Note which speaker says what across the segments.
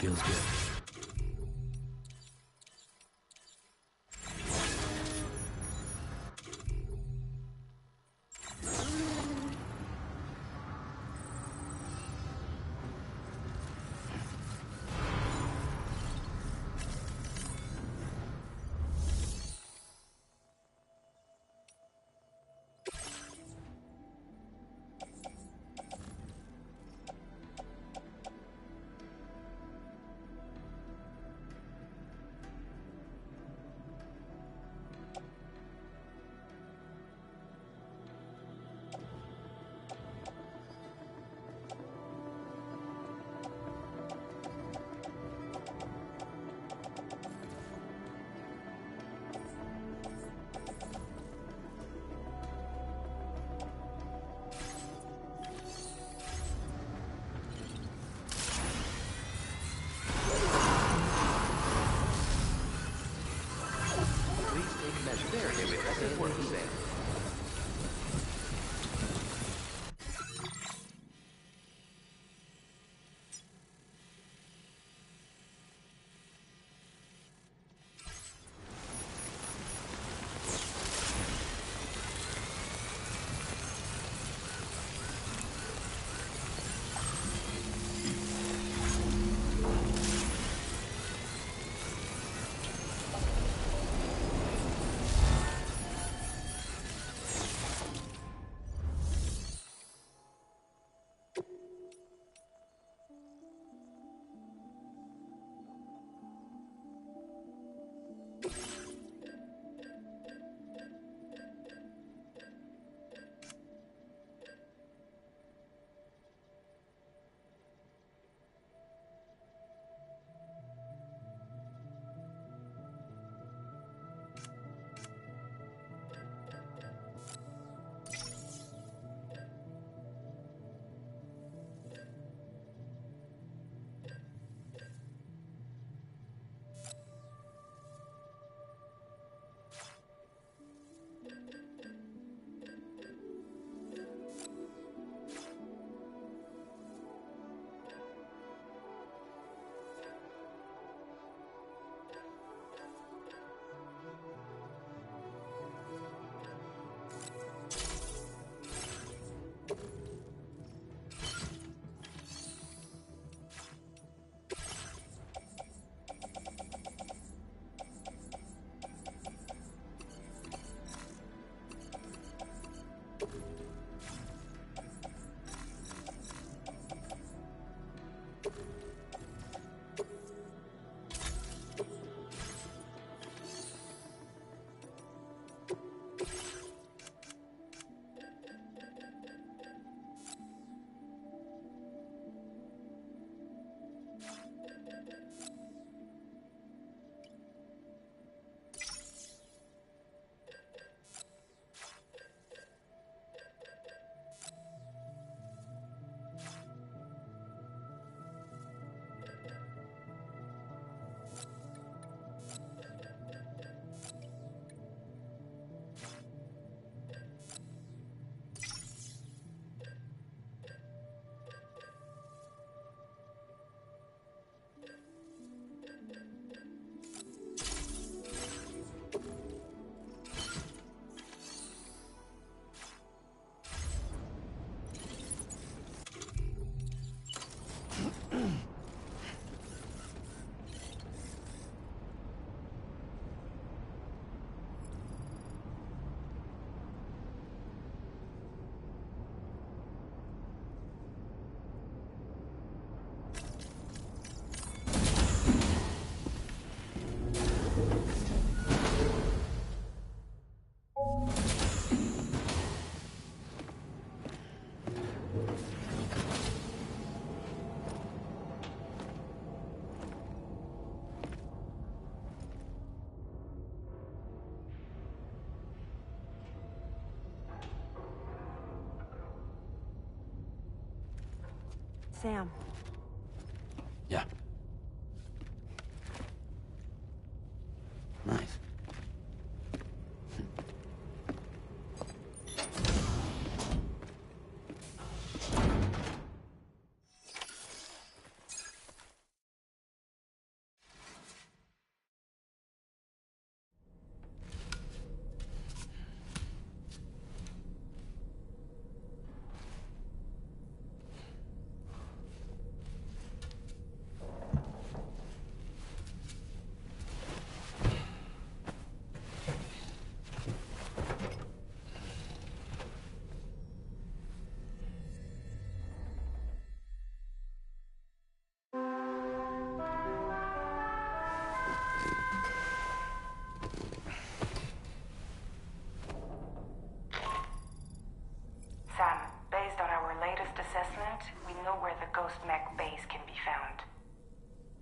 Speaker 1: feels good.
Speaker 2: Sam.
Speaker 1: Yeah. Nice.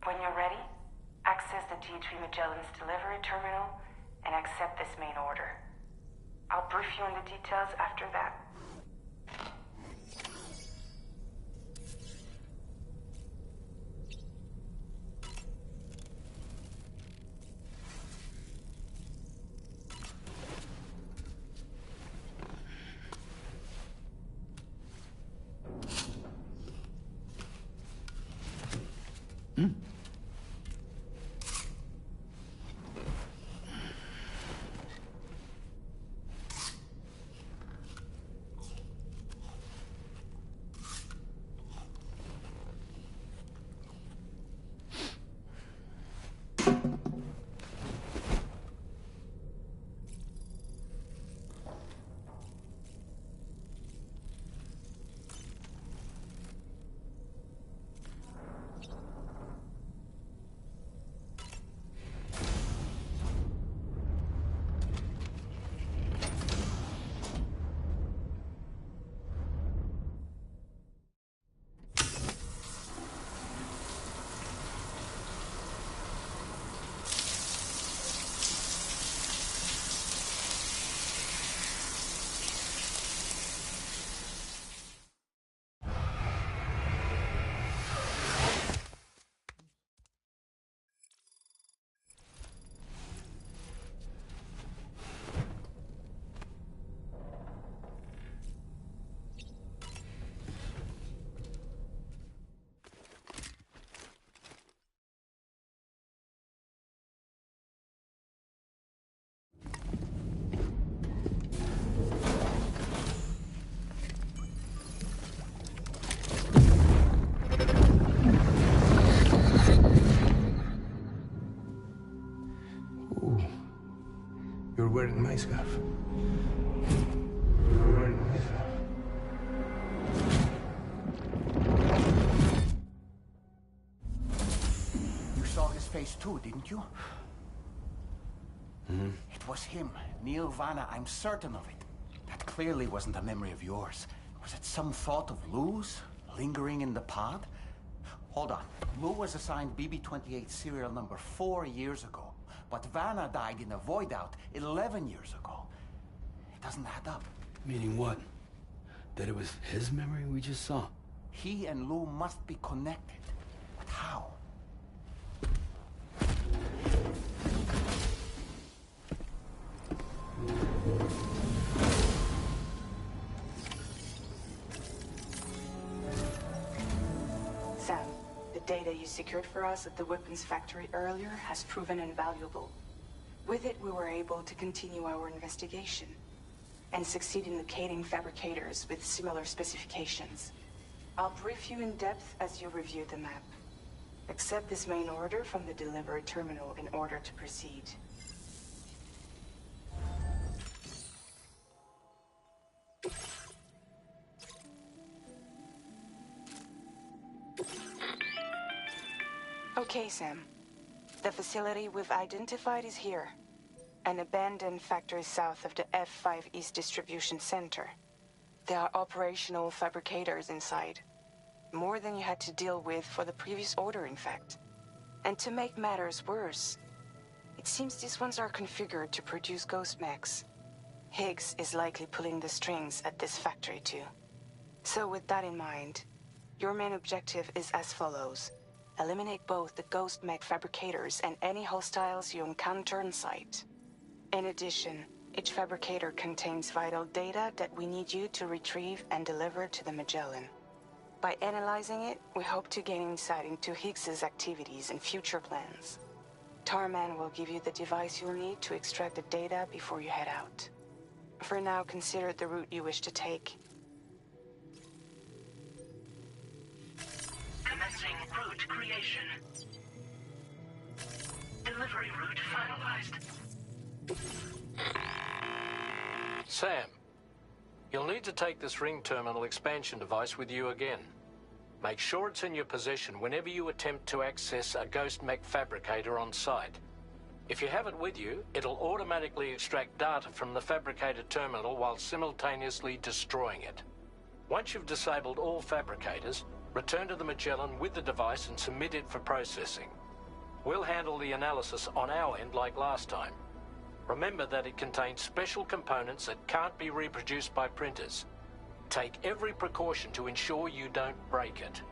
Speaker 2: When you're ready, access the G3 Magellan's delivery terminal and accept this main order. I'll brief you on the details after that.
Speaker 3: You're wearing my scarf. You're wearing my scarf.
Speaker 4: You saw his face too, didn't you?
Speaker 3: Mm-hmm.
Speaker 4: It was him, Neil Vanna, I'm certain of it. That clearly wasn't a memory of yours. Was it some thought of Lou's, lingering in the pod? Hold on. Lou was assigned BB-28 serial number 4 years ago. But Vanna died in a void out 11 years ago. It doesn't add up.
Speaker 1: Meaning what? That it was his memory we just saw?
Speaker 4: He and Lou must be connected. But how?
Speaker 2: Sam, the data you secured for us at the weapons factory earlier has proven invaluable. With it, we were able to continue our investigation and succeed in locating fabricators with similar specifications. I'll brief you in depth as you review the map. Accept this main order from the delivery terminal in order to proceed. Okay, Sam. The facility we've identified is here. An abandoned factory south of the F5 East Distribution Center. There are operational fabricators inside. More than you had to deal with for the previous order, in fact. And to make matters worse, it seems these ones are configured to produce ghost mechs. Higgs is likely pulling the strings at this factory too. So with that in mind, your main objective is as follows. Eliminate both the ghost mech fabricators and any hostiles you encounter on site. In addition, each fabricator contains vital data that we need you to retrieve and deliver to the Magellan. By analyzing it, we hope to gain insight into Higgs's activities and future plans. Tarman will give you the device you'll need to extract the data before you head out. For now, consider the route you wish to take.
Speaker 5: Commencing route creation. Delivery route finalized.
Speaker 6: Sam, you'll need to take this ring terminal expansion device with you again. Make sure it's in your possession whenever you attempt to access a ghost mech fabricator on site. If you have it with you, it'll automatically extract data from the fabricator terminal while simultaneously destroying it. Once you've disabled all fabricators, Return to the Magellan with the device and submit it for processing. We'll handle the analysis on our end like last time. Remember that it contains special components that can't be reproduced by printers. Take every precaution to ensure you don't break it.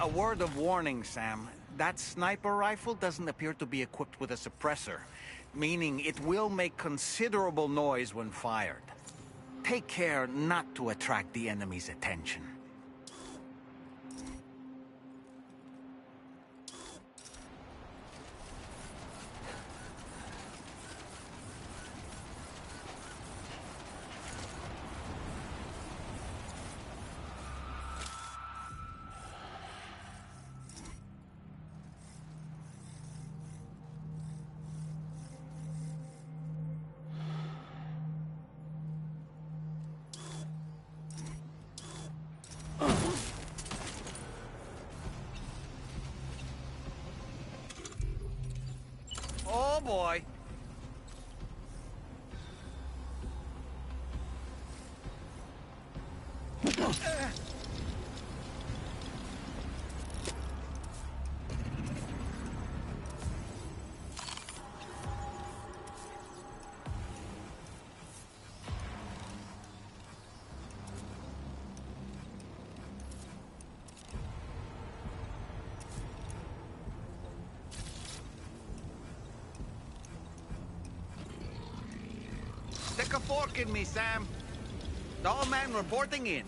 Speaker 4: A word of warning, Sam. That sniper rifle doesn't appear to be equipped with a suppressor, meaning it will make considerable noise when fired. Take care not to attract the enemy's attention. Oh boy. Stick a fork in me, Sam. Doll man reporting in.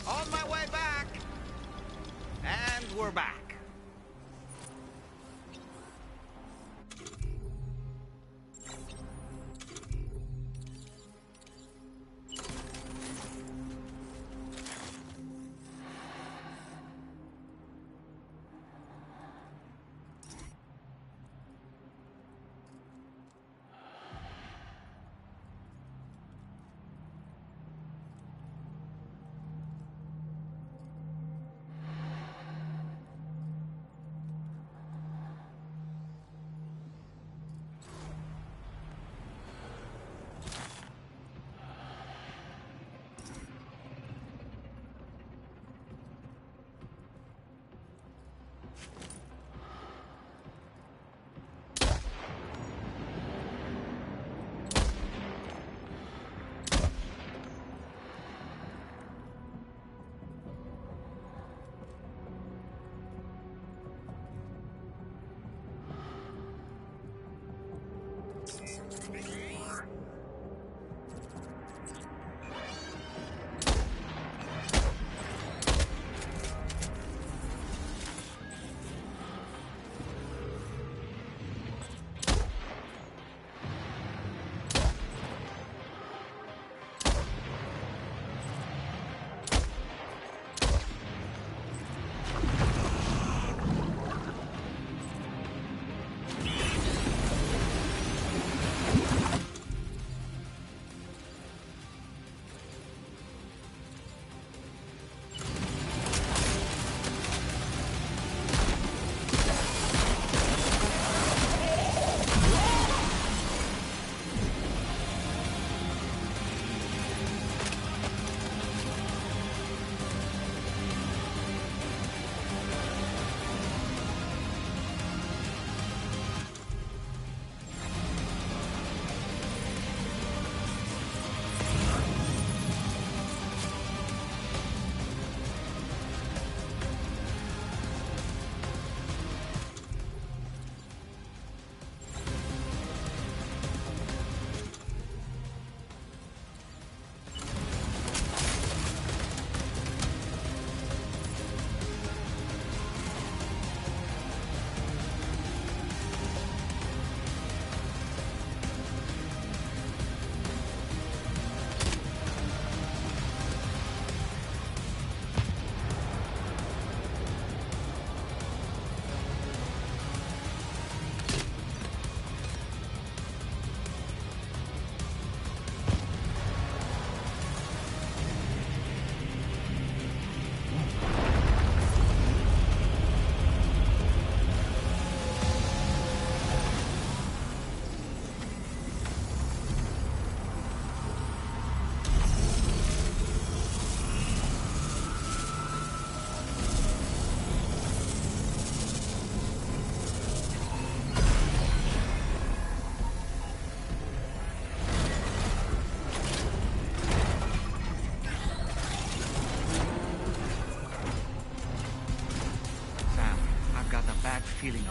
Speaker 4: On my way back! And we're back.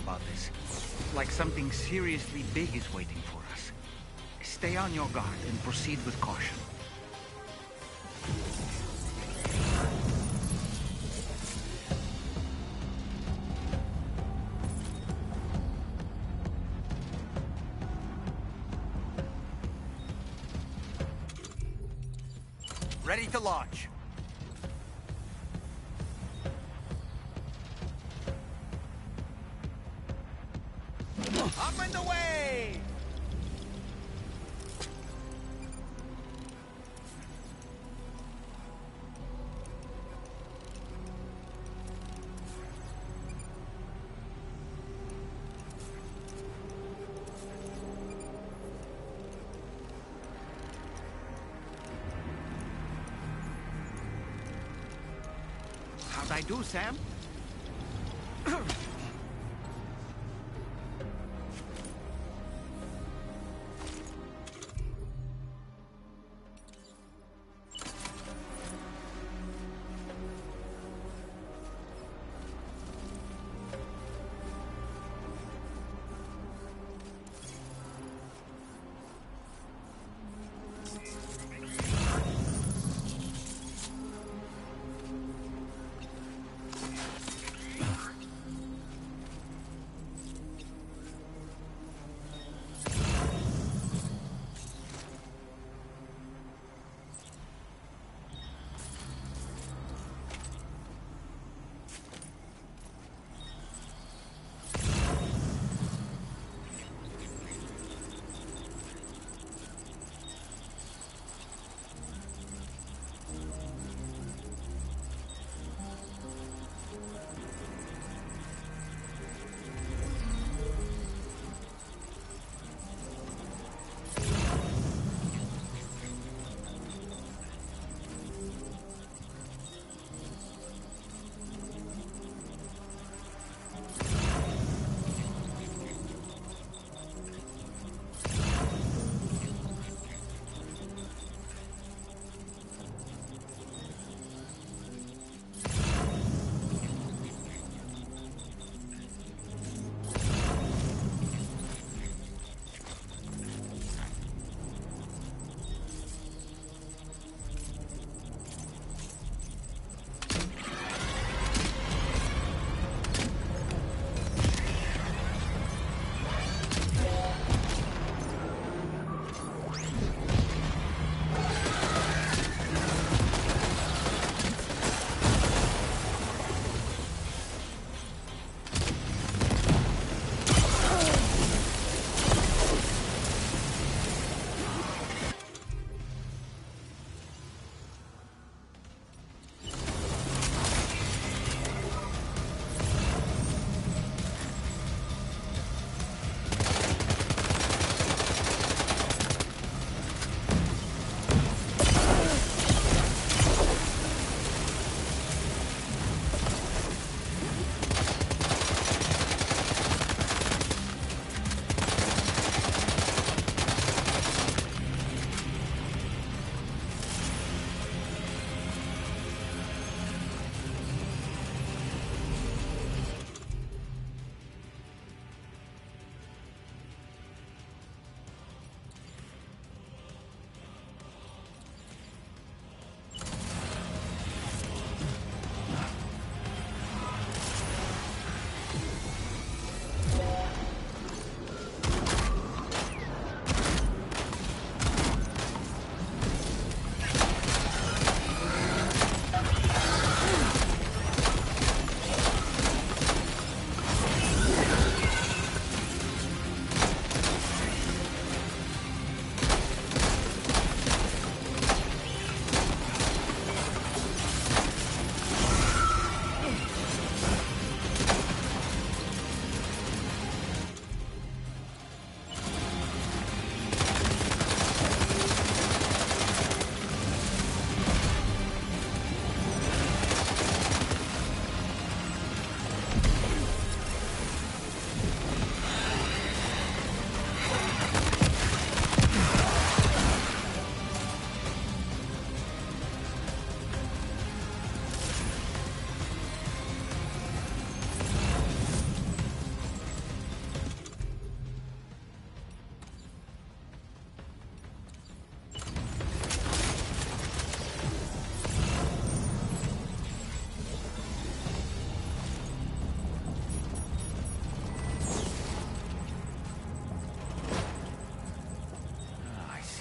Speaker 7: about this. Like something seriously big is waiting for us. Stay on your guard and proceed with caution. Ready to launch. Up and away! How'd I do, Sam?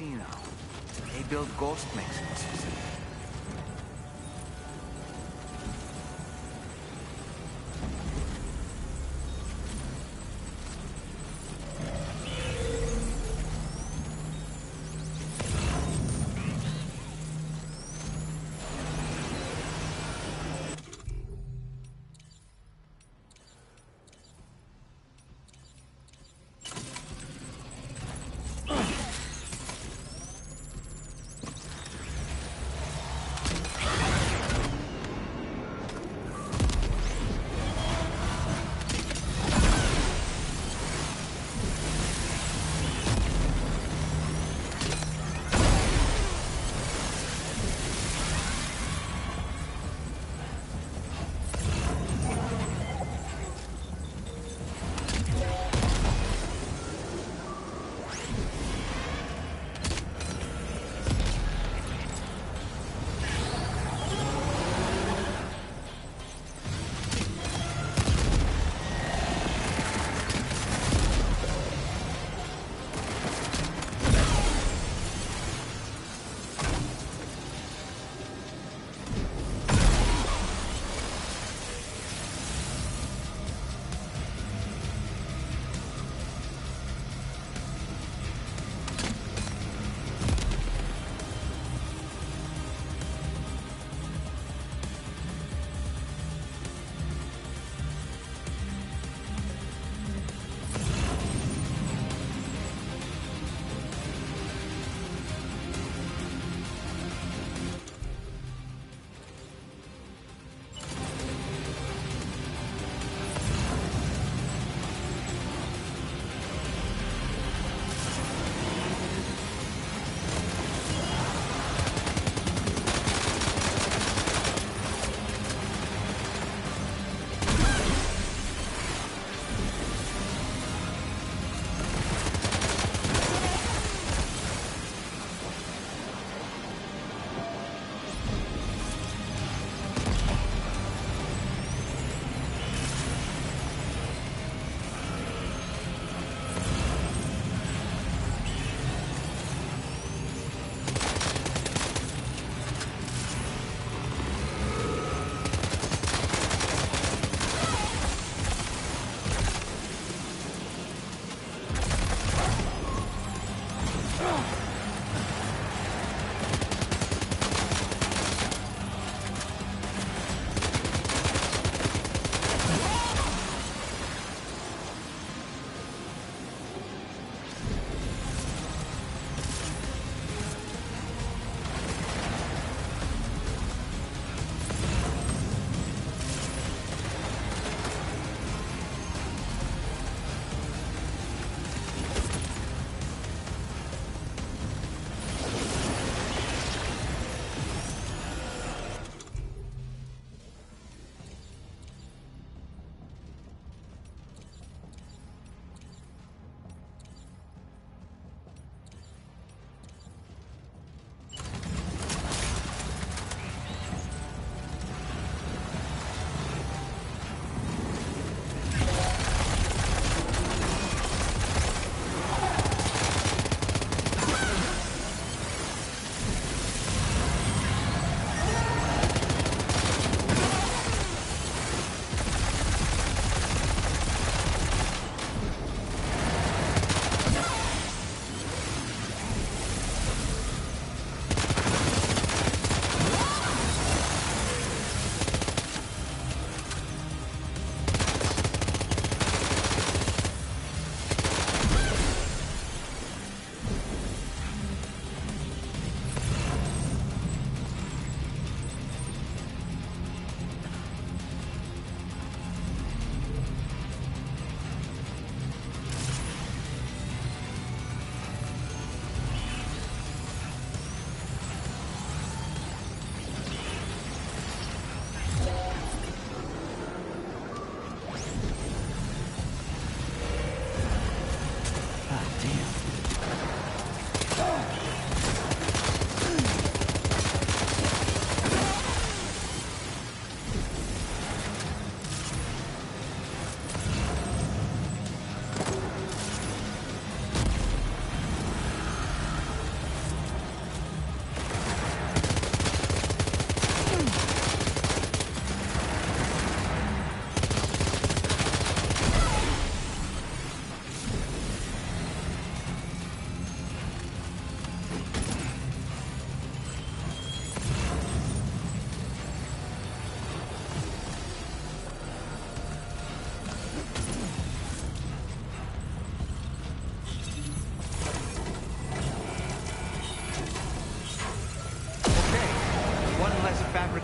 Speaker 7: see now. They build ghost mechs in this facility.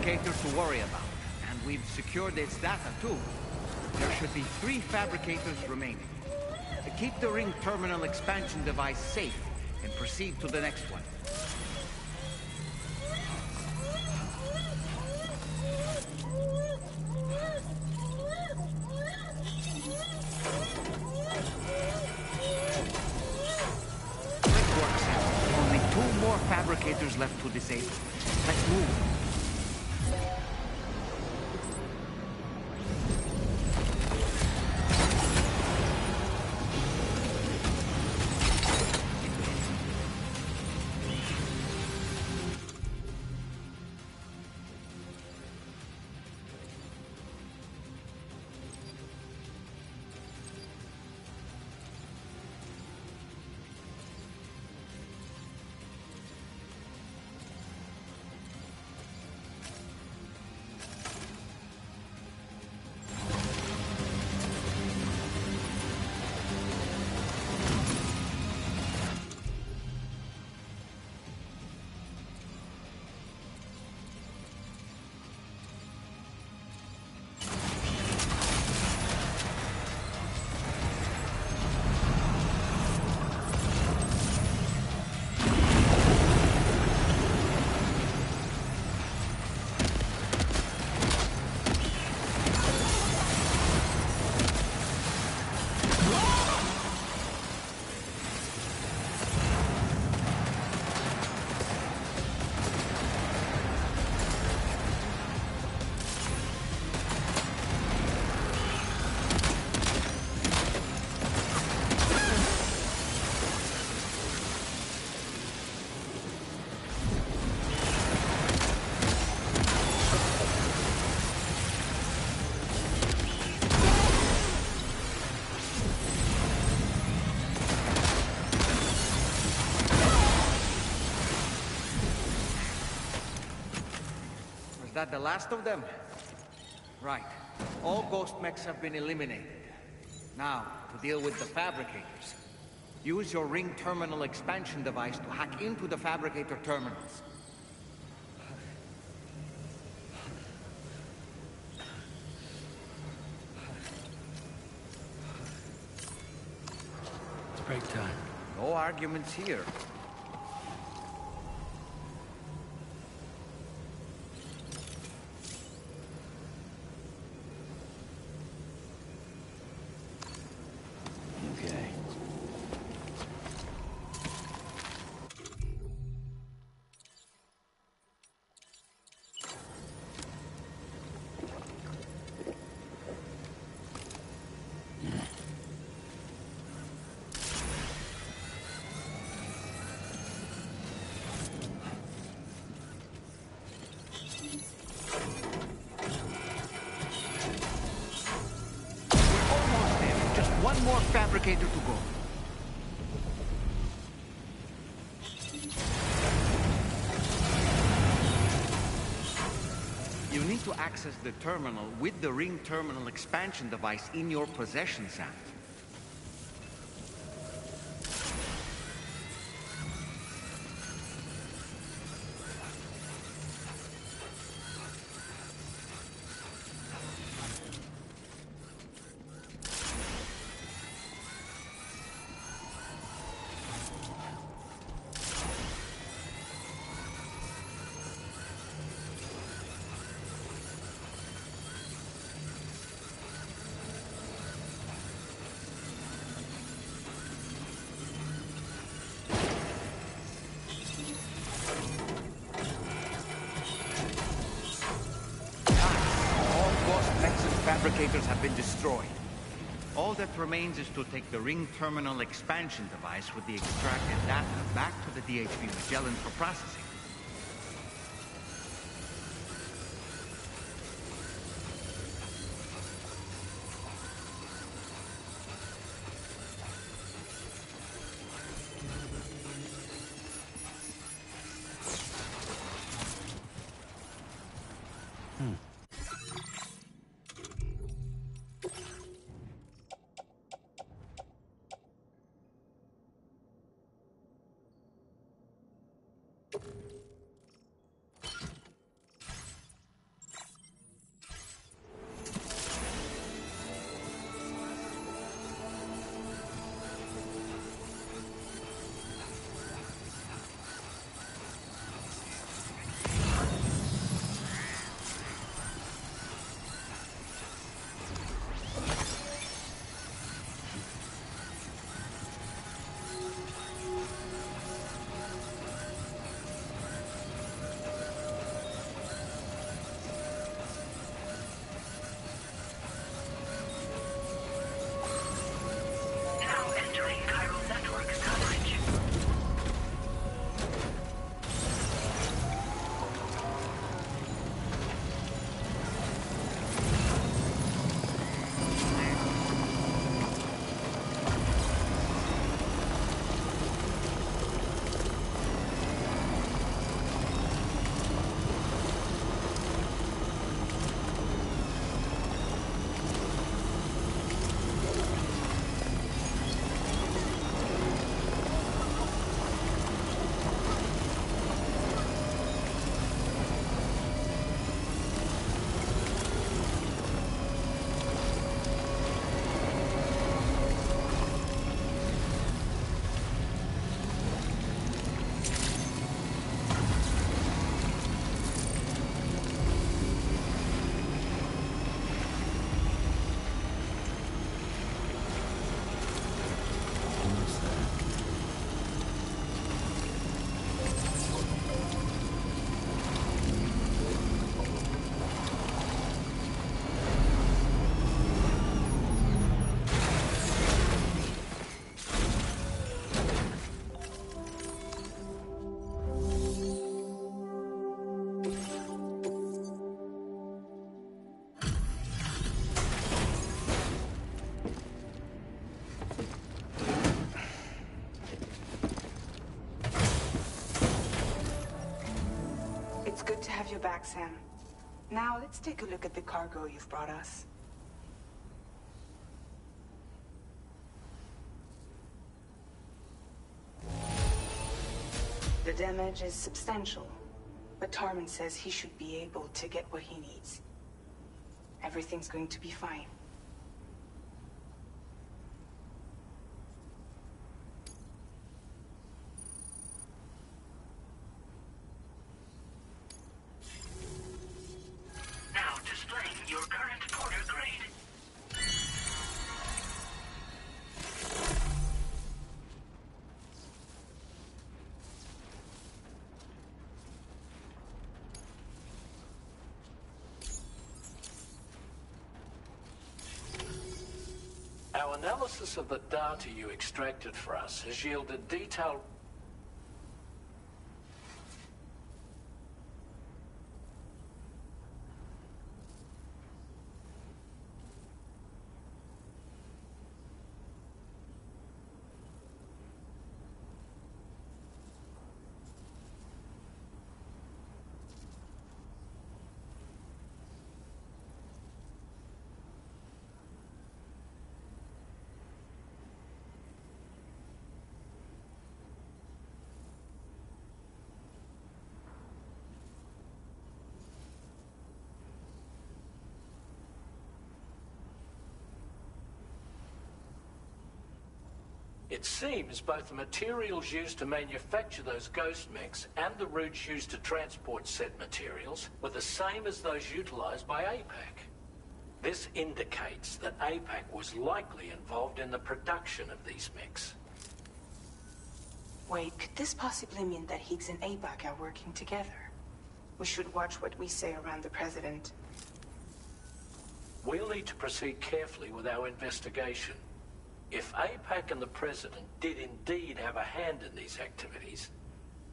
Speaker 7: fabricator to worry about, and we've secured its data too. There should be 3 fabricators remaining. Keep the ring terminal expansion device safe and proceed to the next one. Great work, Sam. Only 2 more fabricators left to disable. Let's move. Is that the last of them? Right. All ghost mechs have been eliminated. Now, to deal with the fabricators. Use your ring terminal expansion device to hack into the fabricator terminals.
Speaker 1: It's break time.
Speaker 7: No arguments here.
Speaker 1: Okay.
Speaker 7: Almost there. Just one more fabricator to go. You need to access the terminal with the ring terminal expansion device in your possession, Sam. Fabricators have been destroyed. All that remains is to take the ring terminal expansion device with the extracted data back to the DHV Magellan for processing.
Speaker 2: It's good to have you back, Sam. Now, let's take a look at the cargo you've brought us. The damage is substantial, but Tarman says he should be able to get what he needs. Everything's going to be fine.
Speaker 5: Now displaying your current porter grade.
Speaker 6: Our analysis of the data you extracted for us has yielded detailed... It seems both the materials used to manufacture those ghost mechs and the routes used to transport said materials were the same as those utilized by APAC. This indicates that APAC was likely involved in the production of these mechs.
Speaker 2: Wait, could this possibly mean that Higgs and APAC are working together? We should watch what we say around the President.
Speaker 6: We'll need to proceed carefully with our investigation. If APAC and the President did indeed have a hand in these activities,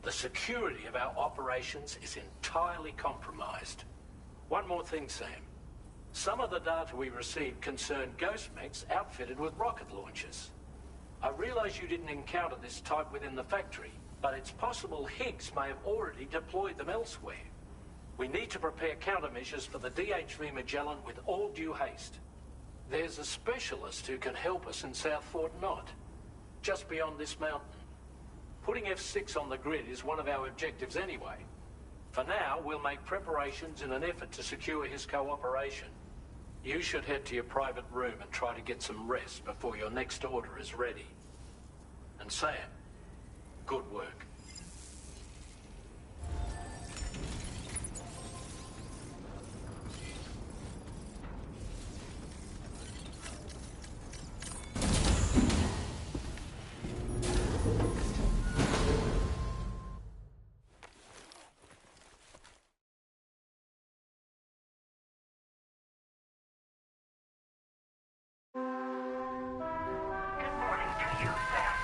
Speaker 6: the security of our operations is entirely compromised. One more thing, Sam. Some of the data we received concerned ghost mechs outfitted with rocket launchers. I realize you didn't encounter this type within the factory, but it's possible Higgs may have already deployed them elsewhere. We need to prepare countermeasures for the DHV Magellan with all due haste. There's a specialist who can help us in South Fort Knott, just beyond this mountain. Putting F6 on the grid is one of our objectives anyway. For now, we'll make preparations in an effort to secure his cooperation. You should head to your private room and try to get some rest before your next order is ready. And Sam, good work.
Speaker 5: Good morning to you, Sam.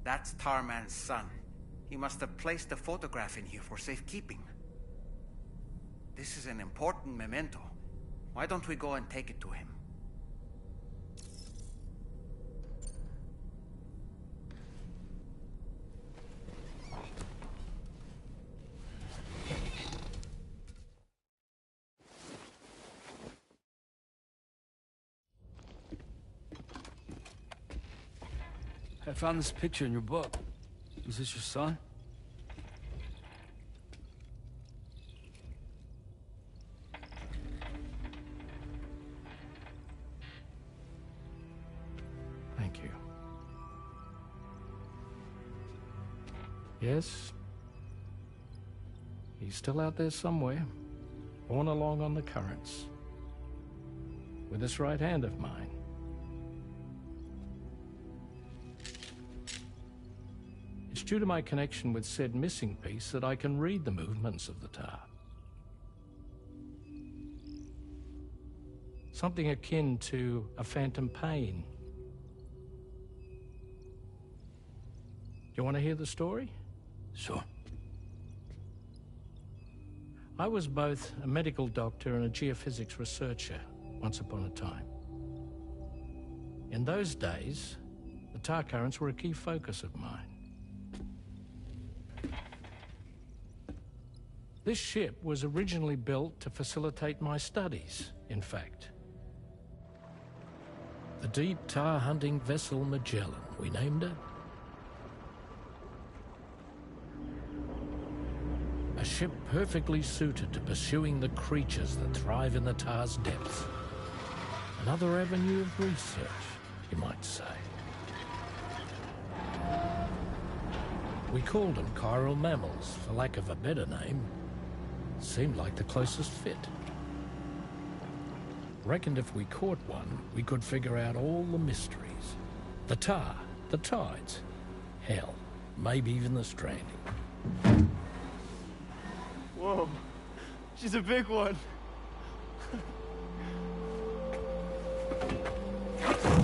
Speaker 7: That's Tarman's son. He must have placed the photograph in here for safekeeping. This is an important memento. Why don't we go and take it to him?
Speaker 1: I found this picture in your book. Is this your son?
Speaker 6: Thank you. Yes. He's still out there somewhere, borne along on the currents, with this right hand of mine. It's due to my connection with said missing piece that I can read the movements of the tar. Something akin to a phantom pain. Do you want to hear the story?
Speaker 1: Sure.
Speaker 6: I was both a medical doctor and a geophysics researcher once upon a time. In those days, the tar currents were a key focus of mine. This ship was originally built to facilitate my studies, in fact. The deep tar hunting vessel Magellan, we named it. A ship perfectly suited to pursuing the creatures that thrive in the tar's depths. Another avenue of research, you might say. We called them chiral mammals, for lack of a better name. Seemed like the closest fit. Reckoned if we caught one, we could figure out all the mysteries. The tar, the tides, hell, maybe even the stranding.
Speaker 8: Whoa, she's a big one.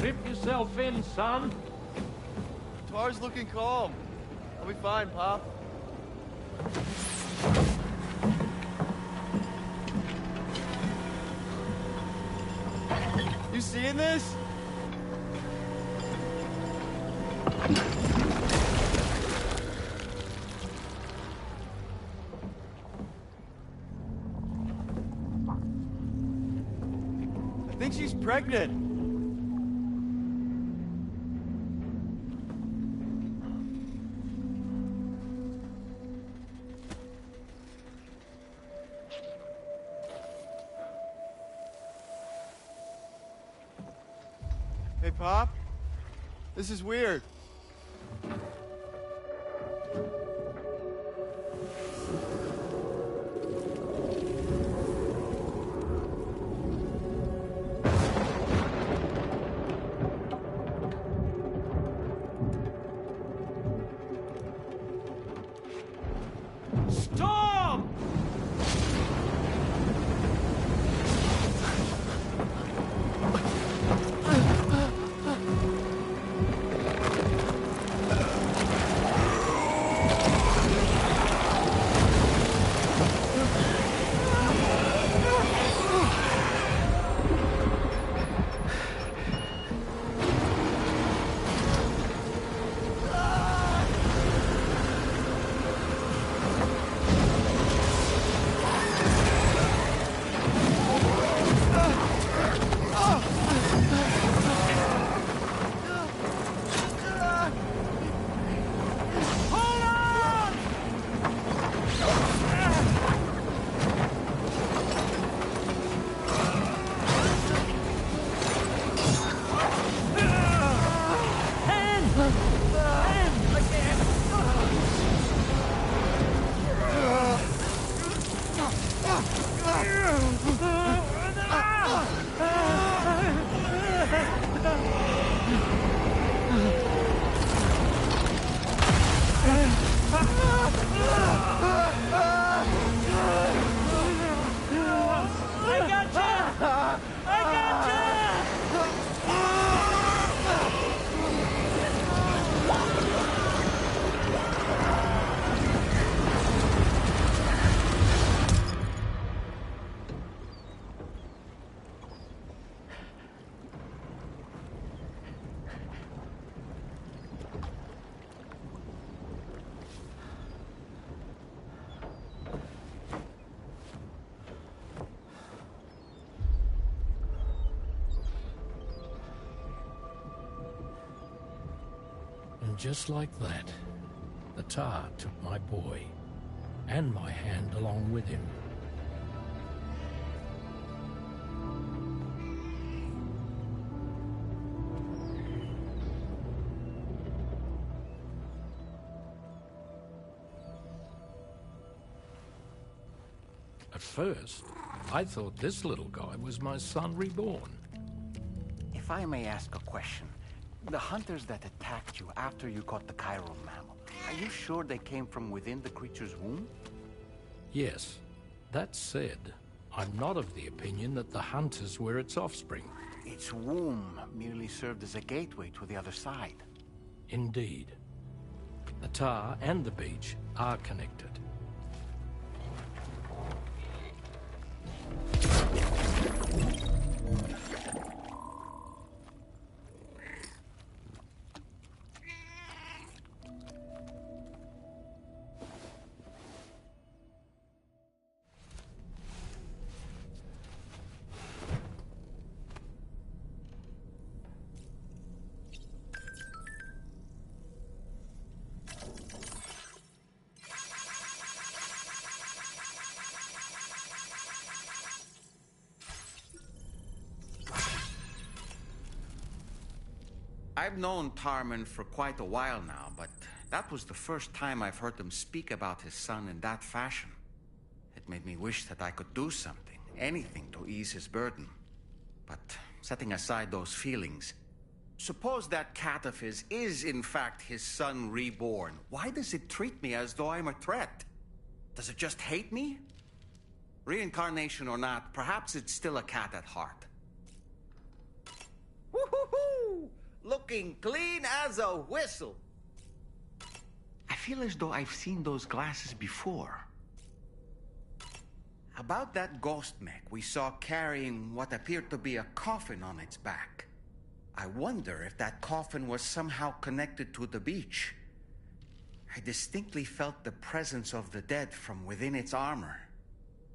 Speaker 6: Dip yourself in, son.
Speaker 8: Tar's looking calm. I'll be fine, Pop. You seeing this? I think she's pregnant. Hey, Pop. This is weird.
Speaker 6: Storm! just like that, the tar took my boy, and my hand along with him. At first, I thought this little guy was my son reborn.
Speaker 4: If I may ask a question, the hunters that attacked you after you caught the chiral mammal, are you sure they came from within the creature's womb?
Speaker 6: Yes. That said, I'm not of the opinion that the hunters were its offspring.
Speaker 4: Its womb merely served as a gateway to the other side.
Speaker 6: Indeed. The tar and the beach are connected.
Speaker 7: I've known Tarman for quite a while now, but that was the first time I've heard him speak about his son in that fashion. It made me wish that I could do something, anything to ease his burden. But setting aside those feelings, suppose that cat of his is in fact his son reborn. Why does it treat me as though I'm a threat? Does it just hate me? Reincarnation or not, perhaps it's still a cat at heart. Woo-hoo-hoo! Looking clean as a whistle.
Speaker 4: I feel as though I've seen those glasses before.
Speaker 7: About that ghost mech we saw carrying what appeared to be a coffin on its back. I wonder if that coffin was somehow connected to the beach. I distinctly felt the presence of the dead from within its armor.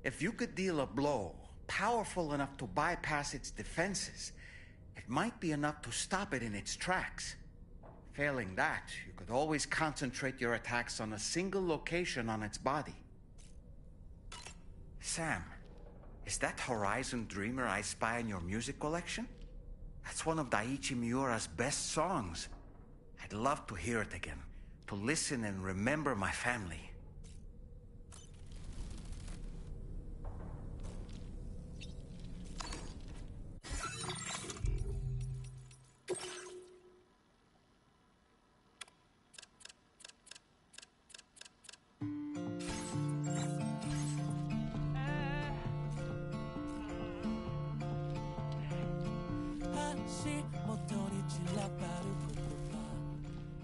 Speaker 7: If you could deal a blow powerful enough to bypass its defenses, it might be enough to stop it in its tracks. Failing that, you could always concentrate your attacks on a single location on its body. Sam, is that Horizon Dreamer I spy in your music collection? That's one of Daiichi Miura's best songs. I'd love to hear it again, to listen and remember my family.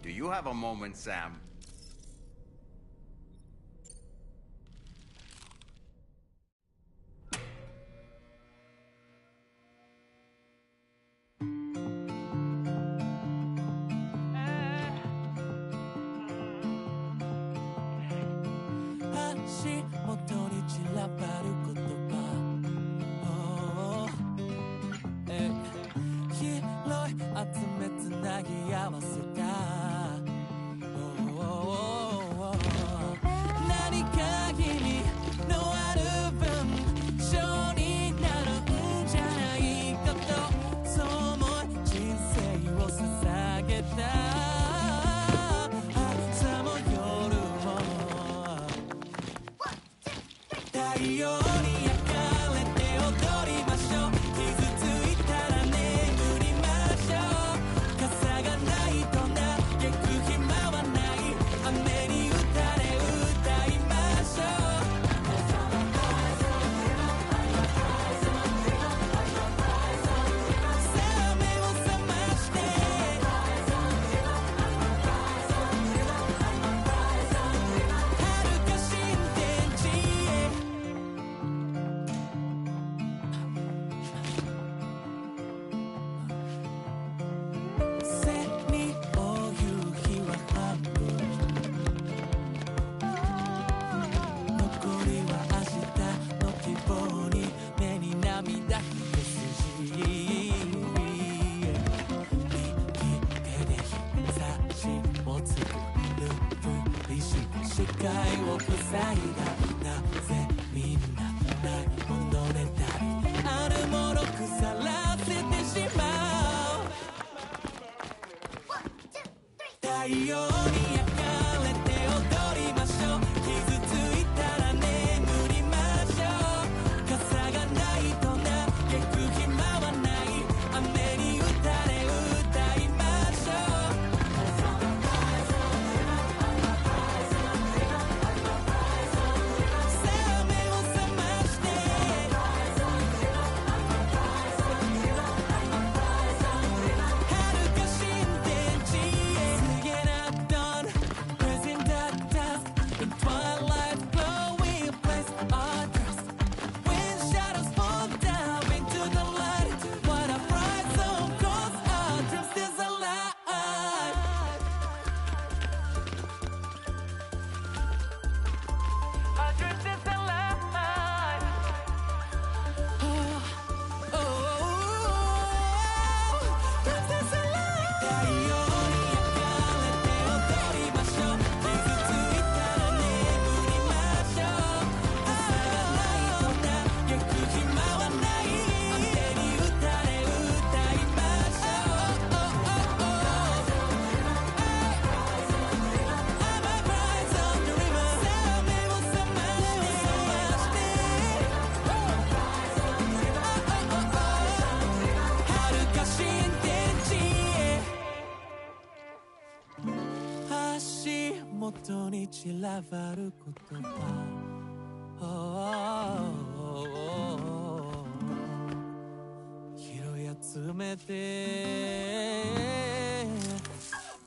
Speaker 7: Do you have a moment, Sam?
Speaker 9: 視界を塞いだなぜみんなないものねだりあるもの腐らせてしまう太陽に焼かれて踊りましょう傷ついたら眠りましょう傘がないと嘆く暇はない雨に打たれ歌いましょうさあ目を覚まして遥か新天地へ Singing up dawn praising the dust in twilight's glowing place our trust when shadows fall down into the light what a bright zone calls our dreams is alive our dreams is alive oh, dreams is alive 太陽に焼かれて踊りましょう傷ついたら眠りましょう傘がないと嘆く暇はない雨に打たれ歌いましょう I'm a bright on the river さあ目を覚まして遥か新天地へ足元に散らばる言葉拾い集めて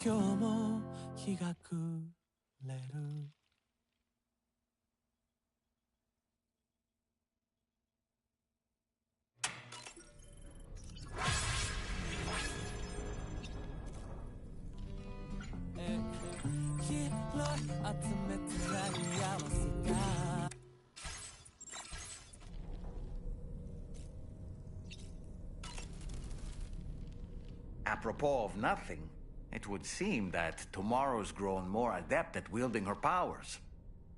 Speaker 9: 今日も日が暮れる拾い集めて何合わせた
Speaker 4: Apropos of nothing, it would seem that tomorrow's grown more adept at wielding her powers.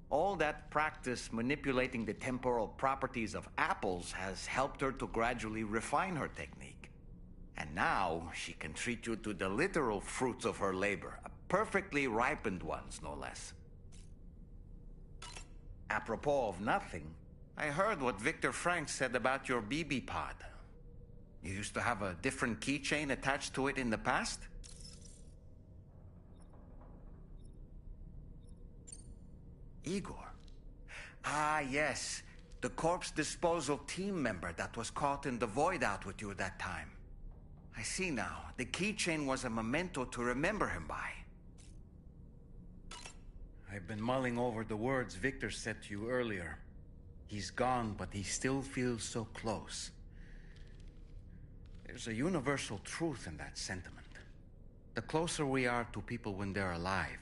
Speaker 4: All that practice manipulating the temporal properties of apples has helped her to gradually refine her technique. And now she can treat you to the literal fruits of her labor, perfectly ripened ones, no less. Apropos of nothing, I heard what Victor Frank said about your BB pod. You used to have a different keychain attached to it in the past? Igor. Ah, yes. The corpse disposal team member that was caught in the void out with you that time. I see now. The keychain was a memento to remember him by. I've been mulling over the words Victor said to you earlier. He's gone, but he still feels so close. There's a universal truth in that sentiment. The closer we are to people when they're alive,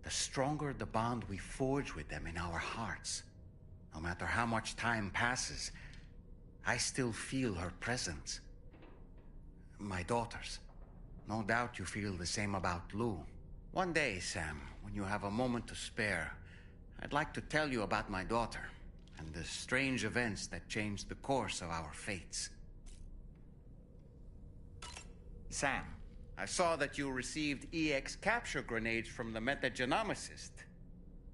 Speaker 4: the stronger the bond we forge with them in our hearts. No matter how much time passes, I still feel her presence. My daughters. No doubt you feel the same about Lou. One day, Sam, when you have a moment to spare, I'd like to tell you about my daughter and the strange events that changed the course of our fates. Sam, I saw that you received EX capture grenades from the metagenomicist.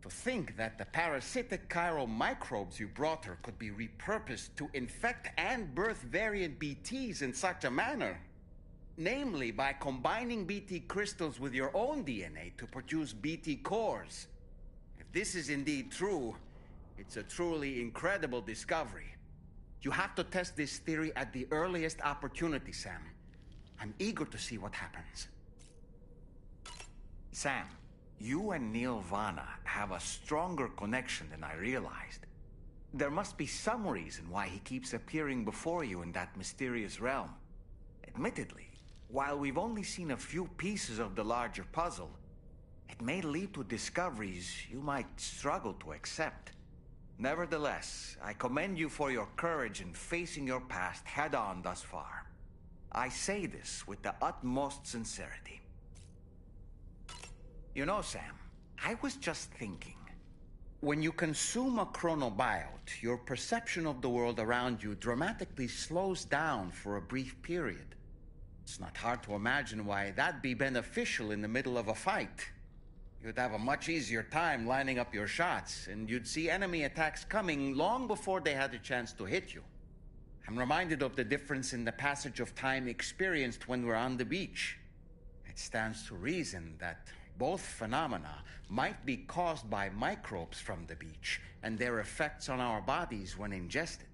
Speaker 4: To think that the parasitic chiral microbes you brought her could be repurposed to infect and birth variant BTs in such a manner. Namely, by combining BT crystals with your own DNA to produce BT cores. If this is indeed true, it's a truly incredible discovery. You have to test this theory at the earliest opportunity, Sam. I'm eager to see what happens. Sam, you and Neil Vana have a stronger connection than I realized. There must be some reason why he keeps appearing before you in that mysterious realm. Admittedly, while we've only seen a few pieces of the larger puzzle, it may lead to discoveries you might struggle to accept. Nevertheless, I commend you for your courage in facing your past head-on thus far. I say this with the utmost sincerity. You know, Sam, I was just thinking.
Speaker 7: When you consume a chronobiote, your perception of the world around you dramatically slows down for a brief period. It's not hard to imagine why that'd be beneficial in the middle of a fight. You'd have a much easier time lining up your shots, and you'd see enemy attacks coming long before they had a chance to hit you. I'm reminded of the difference in the passage of time experienced when we're on the beach. It stands to reason that both phenomena might be caused by microbes from the beach and their effects on our bodies when ingested.